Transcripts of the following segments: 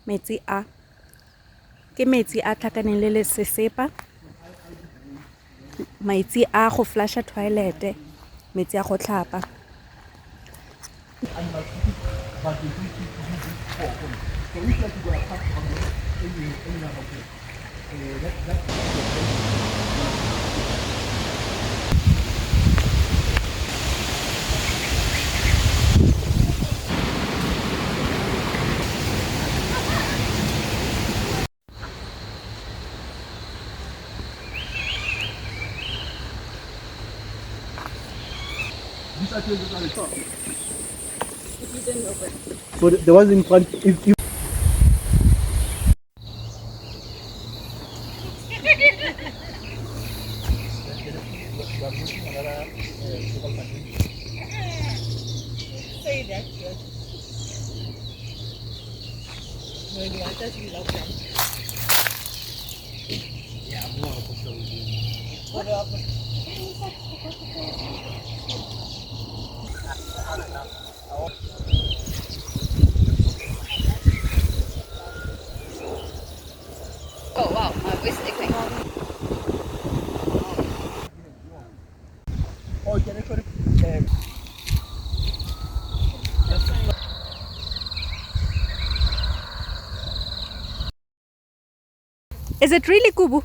Metsi a ke metsi a tlhakaneng le sesepa, metsi a go flusha toilet, metsi a go tlhapa. So the ones in front, if Oh wow, my voice is echoing. Is it really Kubu?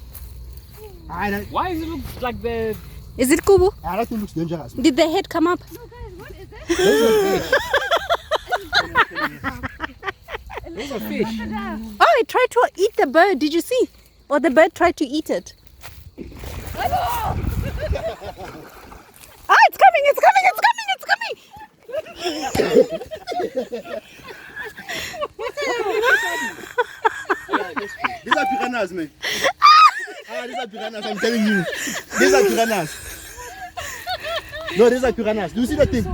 Why does it look like the... Is it Kubu? I think it looks dangerous. Did the head come up? No guys, what is it? Those are fish. Oh, it tried to eat the bird. Did you see? Or the bird tried to eat it. Ah, it's coming, it's coming, it's coming, it's coming. These are piranhas, man. These are piranhas, I'm telling you. These are piranhas. No, these are piranhas. Do you see the thing?